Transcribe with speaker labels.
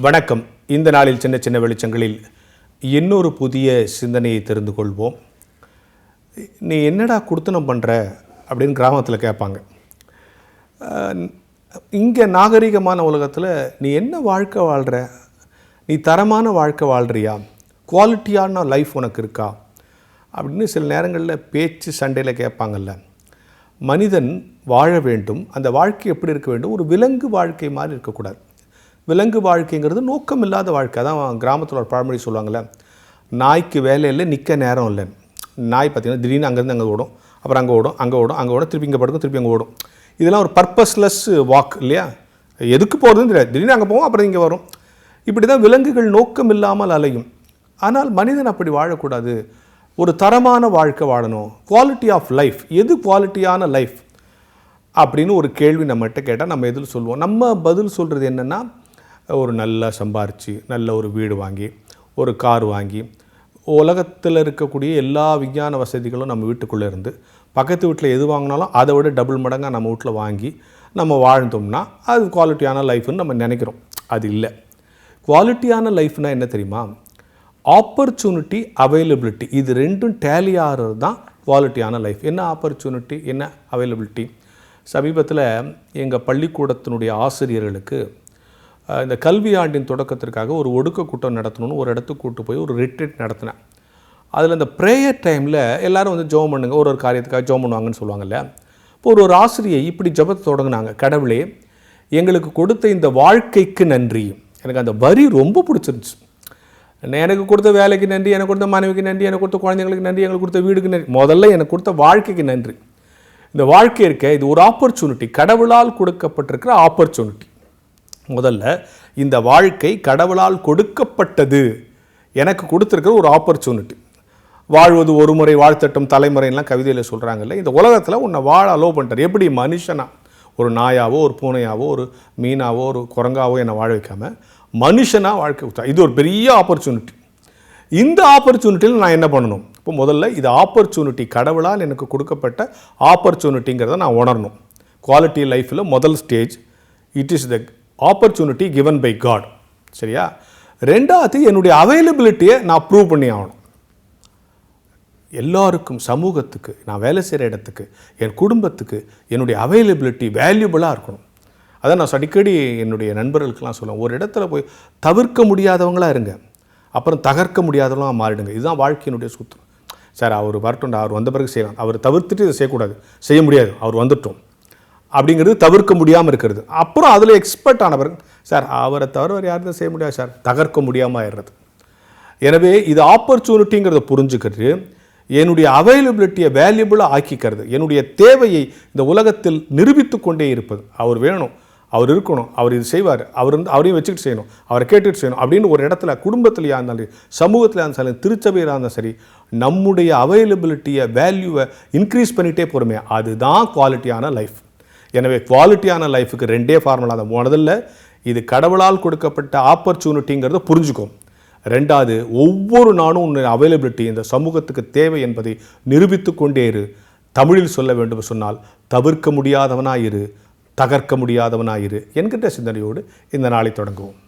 Speaker 1: வணக்கம். இந்த நாளில் சின்ன சின்ன வெளிச்சங்களில் இன்னொரு புதிய சிந்தனையை தெரிந்து கொள்வோம். நீ என்னடா குடுத்தனம் பண்ணுற அப்படின்னு கிராமத்தில் கேட்பாங்க. இங்கே நாகரிகமான உலகத்தில் நீ என்ன வாழ்க்கை வாழ்கிற, நீ தரமான வாழ்க்கை வாழ்கிறியா, குவாலிட்டியான லைஃப் உனக்கு இருக்கா அப்படின்னு சில நேரங்களில் பேச்சு சண்டையில் கேட்பாங்கல்ல. மனிதன் வாழ வேண்டும், அந்த வாழ்க்கை எப்படி இருக்க வேண்டும், ஒரு விலங்கு வாழ்க்கை மாதிரி இருக்கக்கூடாது. விலங்கு வாழ்க்கைங்கிறது நோக்கம் இல்லாத வாழ்க்கை. அதான் கிராமத்தில் ஒரு பழமொழி சொல்லுவாங்கள்ல, நாய்க்கு வேலை இல்லை நிற்க நேரம் இல்லை. நாய் பார்த்திங்கன்னா திடீர்னு அங்கேருந்து அங்கே ஓடும், அப்புறம் அங்கே ஓடும், அங்கே ஓடும், அங்கே ஓடும், திருப்பி இங்கே படுக்கும், திருப்பி அங்கே ஓடும். இதெல்லாம் ஒரு பர்பஸ்லெஸ் வாக் இல்லையா? எதுக்கு போகிறதுன்னு தெரியாது, திடீர்னு அங்கே போவோம், அப்புறம் இங்கே வரும். இப்படி தான் விலங்குகள் நோக்கம் இல்லாமல் அலையும். ஆனால் மனிதன் அப்படி வாழக்கூடாது. ஒரு தரமான வாழ்க்கை வாழணும். குவாலிட்டி ஆஃப் லைஃப், எது குவாலிட்டியான லைஃப் அப்படின்னு ஒரு கேள்வி நம்மகிட்ட கேட்டால் நம்ம எதில் சொல்லுவோம்? நம்ம பதில் சொல்கிறது என்னென்னா, ஒரு நல்லா சம்பாரித்து நல்ல ஒரு வீடு வாங்கி, ஒரு கார் வாங்கி, உலகத்தில் இருக்கக்கூடிய எல்லா விஞ்ஞான வசதிகளும் நம்ம வீட்டுக்குள்ளே இருந்து, பக்கத்து வீட்டில் எது வாங்கினாலும் அதை விட டபுள் மடங்காக நம்ம வீட்டில் வாங்கி நம்ம வாழ்ந்தோம்னா அது குவாலிட்டியான லைஃப்னு நம்ம நினைக்கிறோம். அது இல்லை. குவாலிட்டியான லைஃப்னால் என்ன தெரியுமா? ஆப்பர்ச்சுனிட்டி, அவைலபிலிட்டி, இது ரெண்டும் டேலி ஆகிறது தான் குவாலிட்டியான லைஃப். என்ன ஆப்பர்ச்சுனிட்டி, என்ன அவைலபிலிட்டி? சமீபத்தில் எங்கள் பள்ளிக்கூடத்தினுடைய ஆசிரியர்களுக்கு இந்த கல்வி ஆண்டின் தொடக்கத்திற்காக ஒரு ஒடுக்க கூட்டம் நடத்தணும்னு ஒரு இடத்துக்கு கூட்டு போய் ஒரு ரிட்ரீட் நடத்தினேன். அதில் இந்த ப்ரேயர் டைமில் எல்லோரும் வந்து ஜெபம் பண்ணுங்க, ஒரு காரியத்துக்காக ஜெபம் பண்ணுவாங்கன்னு சொல்லுவாங்க இல்லையா? இப்போ ஒரு ஆசிரியை இப்படி ஜெபத்தை தொடங்கினாங்க. கடவுளே, எங்களுக்கு கொடுத்த இந்த வாழ்க்கைக்கு நன்றி. எனக்கு அந்த வரி ரொம்ப பிடிச்சிருந்துச்சு. எனக்கு கொடுத்த வேலைக்கு நன்றி, எனக்கு கொடுத்த மனைவிக்கு நன்றி, எனக்கு கொடுத்த குழந்தைங்களுக்கு நன்றி, எனக்கு கொடுத்த வீடுக்கு நன்றி. முதல்ல எனக்கு கொடுத்த வாழ்க்கைக்கு நன்றி. இந்த வாழ்க்கை இருக்க, இது ஒரு ஆப்பர்ச்சுனிட்டி, கடவுளால் கொடுக்கப்பட்டிருக்கிற ஆப்பர்ச்சுனிட்டி. முதல்ல இந்த வாழ்க்கை கடவுளால் கொடுக்கப்பட்டது, எனக்கு கொடுத்துருக்கிற ஒரு ஆப்பர்ச்சுனிட்டி. வாழ்வது ஒரு முறை வாழ்த்தட்டும் தலைமுறைலாம் கவிதையில் சொல்கிறாங்கல்ல. இந்த உலகத்தில் உன்னை வாழ அலோவ் பண்ணிட்டார். எப்படி மனுஷனா, ஒரு நாயாவோ ஒரு பூனையாவோ ஒரு மீனாவோ ஒரு குரங்காவோ என்னை வாழ வைக்காமல் மனுஷனாக வாழ்க்கை கொடுத்தா. இது ஒரு பெரிய ஆப்பர்ச்சுனிட்டி. இந்த ஆப்பர்ச்சுனிட்டியில் நான் என்ன பண்ணணும்? இப்போ முதல்ல இது ஆப்பர்ச்சுனிட்டி, கடவுளால் எனக்கு கொடுக்கப்பட்ட ஆப்பர்ச்சுனிட்டிங்கிறத நான் உணரணும். குவாலிட்டி லைஃப்பில் முதல் stage, it is the opportunity given by God. சரியா? ரெண்டாவது, என்னுடைய அவைலபிலிட்டியை நான் ப்ரூவ் பண்ணி ஆகணும். எல்லாருக்கும், சமூகத்துக்கு, நான் வேலை செய்கிற இடத்துக்கு, என் குடும்பத்துக்கு என்னுடைய அவைலபிலிட்டி வேல்யூபிளாக இருக்கணும். அதான் நான் அடிக்கடி என்னுடைய நண்பர்களுக்கெல்லாம் சொல்லுவேன், ஒரு இடத்துல போய் தவிர்க்க முடியாதவங்களாக இருங்க, அப்புறம் தகர்க்க முடியாதவங்களாக மாறிடுங்க. இதுதான் வாழ்க்கையினுடைய சூத்திரம். சார் அவர் வரட்டும், அவர் வந்த பிறகு செய்யலாம், அவர் தவிர்த்துட்டு இதை செய்யக்கூடாது, செய்ய முடியாது, அவர் வந்துட்டோம் அப்படிங்கிறது தவிர்க்க முடியாமல் இருக்கிறது. அப்புறம் அதில் எக்ஸ்பர்ட் ஆனவர், சார் அவரை தவிர வேறு யாரும் செய்ய முடியாது சார், தகர்க்க முடியாமல் ஆயிடுறது. எனவே இது ஆப்பர்ச்சுனிட்டிங்கிறத புரிஞ்சுக்கிறது, என்னுடைய அவைலபிலிட்டியை வேல்யூபிளாக ஆக்கிக்கிறது, என்னுடைய தேவையை இந்த உலகத்தில் நிரூபித்து கொண்டே இருப்பது. அவர் வேணும், அவர் இருக்கணும், அவர் இது செய்வார், அவரையும் வச்சுக்கிட்டு செய்யணும், அவரை கேட்டுட்டு செய்யணும் அப்படின்னு ஒரு இடத்துல, குடும்பத்திலையாக இருந்தாலும் சமூகத்தில் இருந்தாலும் திருச்சபையாக இருந்தாலும் சரி, நம்முடைய அவைலபிலிட்டியை வேல்யூவை இன்க்ரீஸ் பண்ணிகிட்டே போகிறோமே, அதுதான் குவாலிட்டியான லைஃப். எனவே குவாலிட்டியான லைஃபுக்கு ரெண்டே ஃபார்முலா தான். முதல்ல இது கடவுளால் கொடுக்கப்பட்ட ஆப்பர்ச்சுனிட்டிங்கிறத புரிஞ்சுக்கும். ரெண்டாவது, ஒவ்வொரு நாளும் உன்னுடைய அவைலபிலிட்டி இந்த சமூகத்துக்கு தேவை என்பதை நிரூபித்து கொண்டே இரு. தமிழில் சொல்ல வேண்டும் சொன்னால், தவிர்க்க முடியாதவனாயிரு, தகர்க்க முடியாதவனாயிரு என்கின்ற சிந்தனையோடு இந்த நாளை தொடங்குவோம்.